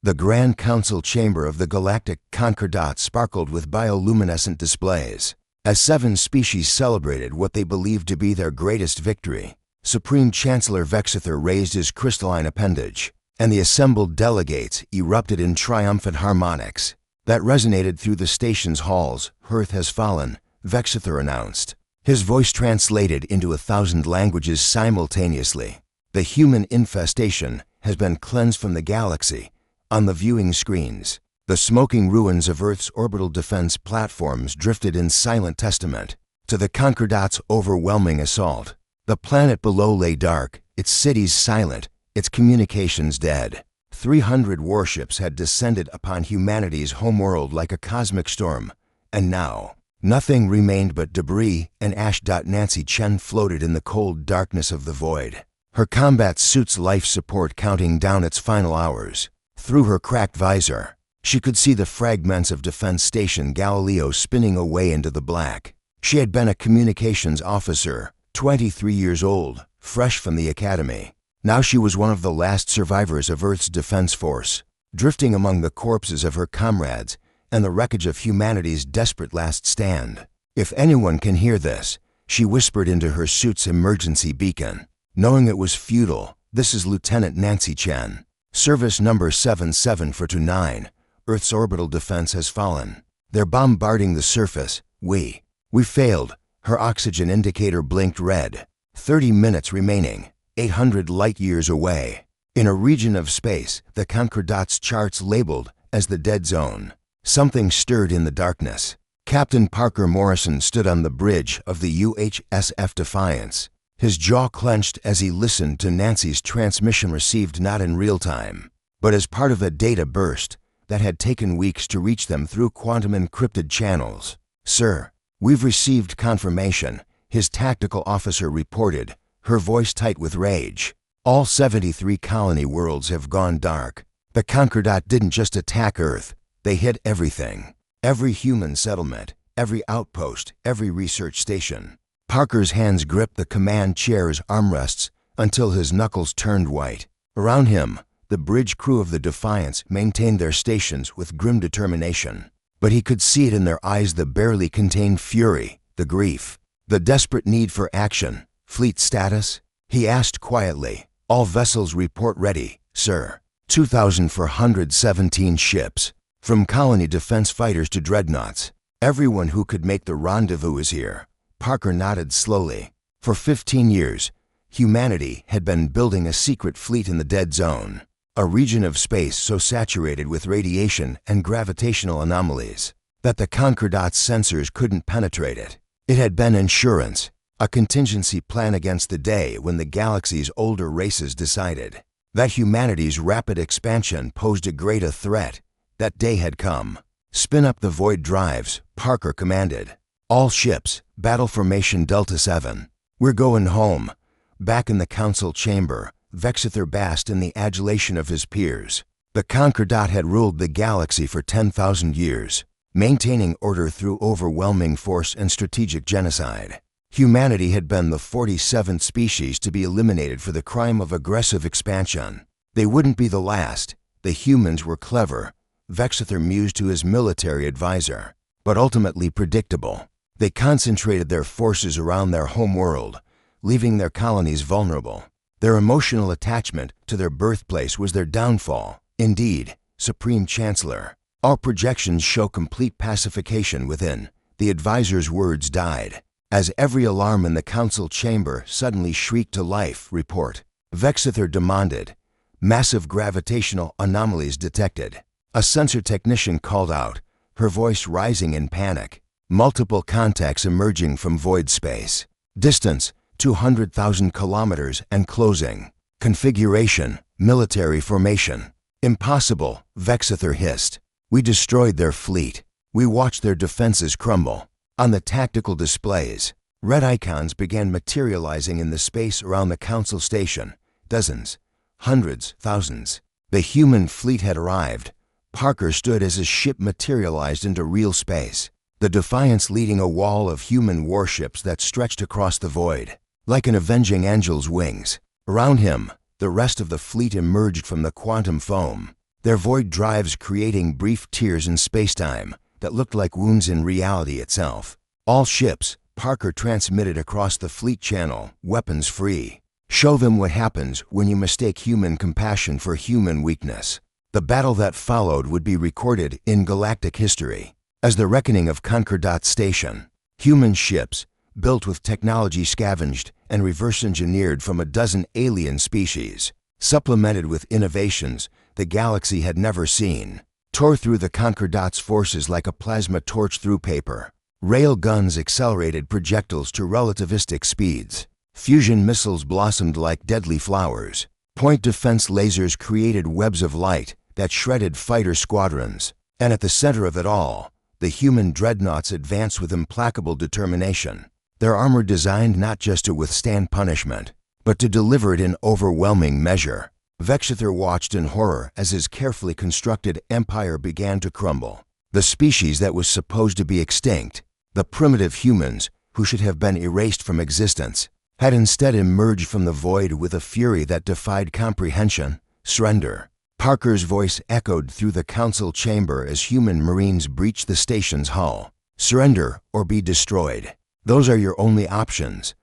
The Grand Council chamber of the galactic Concordat sparkled with bioluminescent displays. As 7 species celebrated what they believed to be their greatest victory, Supreme Chancellor Vexither raised his crystalline appendage, and the assembled delegates erupted in triumphant harmonics that resonated through the station's halls. "Earth has fallen," Vexither announced. His voice translated into 1,000 languages simultaneously. "The human infestation has been cleansed from the galaxy." On the viewing screens, the smoking ruins of Earth's orbital defense platforms drifted in silent testament to the Concordat's overwhelming assault. The planet below lay dark, its cities silent, its communications dead. 300 warships had descended upon humanity's homeworld like a cosmic storm, and now nothing remained but debris and ash. Nancy Chen floated in the cold darkness of the void, her combat suit's life support counting down its final hours. Through her cracked visor, she could see the fragments of Defense Station Galileo spinning away into the black. She had been a communications officer, 23 years old, fresh from the academy. Now she was one of the last survivors of Earth's defense force, drifting among the corpses of her comrades and the wreckage of humanity's desperate last stand. "If anyone can hear this," she whispered into her suit's emergency beacon. Knowing it was futile, "This is Lieutenant Nancy Chen. Service number 77429. Earth's orbital defense has fallen. They're bombarding the surface. We failed." Her oxygen indicator blinked red. 30 minutes remaining, 800 light-years away. In a region of space, the Concordat's charts labeled as the dead zone. Something stirred in the darkness. Captain Parker Morrison stood on the bridge of the UHSF Defiance, his jaw clenched as he listened to Nancy's transmission, received not in real time, but as part of a data burst that had taken weeks to reach them through quantum-encrypted channels. "Sir, we've received confirmation," his tactical officer reported, her voice tight with rage. "All 73 colony worlds have gone dark. The Concordat didn't just attack Earth, they hit everything. Every human settlement, every outpost, every research station." Parker's hands gripped the command chair's armrests until his knuckles turned white. Around him, the bridge crew of the Defiance maintained their stations with grim determination. But he could see it in their eyes, the barely contained fury, the grief, the desperate need for action. "Fleet status?" he asked quietly. "All vessels report ready, sir. 2,417 ships, from colony defense fighters to dreadnoughts. Everyone who could make the rendezvous is here." Parker nodded slowly. For 15 years, humanity had been building a secret fleet in the dead zone, a region of space so saturated with radiation and gravitational anomalies that the Concordat's sensors couldn't penetrate it. It had been insurance, a contingency plan against the day when the galaxy's older races decided that humanity's rapid expansion posed a greater threat. That day had come. "Spin up the void drives," Parker commanded. "All ships, battle formation Delta 7. We're going home." Back in the council chamber, Vexither basked in the adulation of his peers. The Concordat had ruled the galaxy for 10,000 years, maintaining order through overwhelming force and strategic genocide. Humanity had been the 47th species to be eliminated for the crime of aggressive expansion. They wouldn't be the last. The humans were clever, Vexither mused to his military advisor, but ultimately predictable. They concentrated their forces around their home world, leaving their colonies vulnerable. Their emotional attachment to their birthplace was their downfall. Indeed, Supreme Chancellor, our projections show complete pacification within. The advisor's words died as every alarm in the council chamber suddenly shrieked to life. "Report." Vexither demanded. "Massive gravitational anomalies detected." A sensor technician called out, her voice rising in panic. "Multiple contacts emerging from void space. Distance, 200,000 kilometers and closing. Configuration, military formation." "Impossible," Vexither hissed. "We destroyed their fleet. We watched their defenses crumble." On the tactical displays, red icons began materializing in the space around the council station. Dozens, hundreds, thousands. The human fleet had arrived. Parker stood as his ship materialized into real space, the Defiance leading a wall of human warships that stretched across the void, like an avenging angel's wings. Around him, the rest of the fleet emerged from the quantum foam, their void drives creating brief tears in spacetime that looked like wounds in reality itself. All ships, Parker transmitted across the fleet channel, weapons free. Show them what happens when you mistake human compassion for human weakness. The battle that followed would be recorded in galactic history as the reckoning of Concordat Station. Human ships, built with technology scavenged and reverse-engineered from a dozen alien species, supplemented with innovations the galaxy had never seen, tore through the Concordat's forces like a plasma torch through paper. Rail guns accelerated projectiles to relativistic speeds. Fusion missiles blossomed like deadly flowers. Point defense lasers created webs of light that shredded fighter squadrons. And at the center of it all, the human dreadnoughts advanced with implacable determination. Their armor designed not just to withstand punishment, but to deliver it in overwhelming measure. Vexither watched in horror as his carefully constructed empire began to crumble. The species that was supposed to be extinct, the primitive humans who should have been erased from existence, had instead emerged from the void with a fury that defied comprehension. Surrender. Parker's voice echoed through the council chamber as human marines breached the station's hull. Surrender or be destroyed. Those are your only options.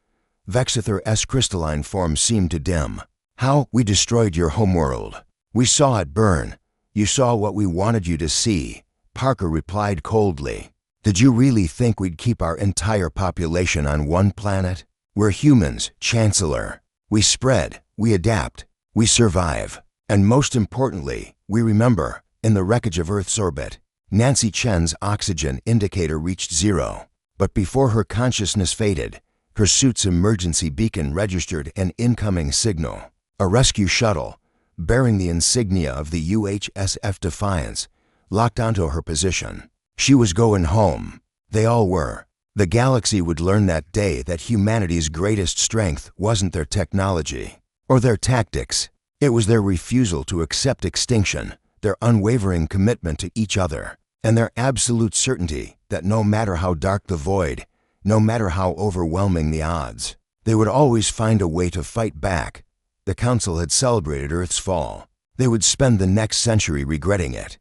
Vexither's crystalline form seemed to dim. How? We destroyed your homeworld. We saw it burn. You saw what we wanted you to see. Parker replied coldly. Did you really think we'd keep our entire population on one planet? We're humans, Chancellor. We spread, we adapt, we survive. And most importantly, we remember, in the wreckage of Earth's orbit, Nancy Chen's oxygen indicator reached 0. But before her consciousness faded, her suit's emergency beacon registered an incoming signal. A rescue shuttle, bearing the insignia of the UHSF Defiance, locked onto her position. She was going home. They all were. The galaxy would learn that day that humanity's greatest strength wasn't their technology or their tactics. It was their refusal to accept extinction, their unwavering commitment to each other, and their absolute certainty that no matter how dark the void, no matter how overwhelming the odds, they would always find a way to fight back. The Council had celebrated Earth's fall. They would spend the next century regretting it.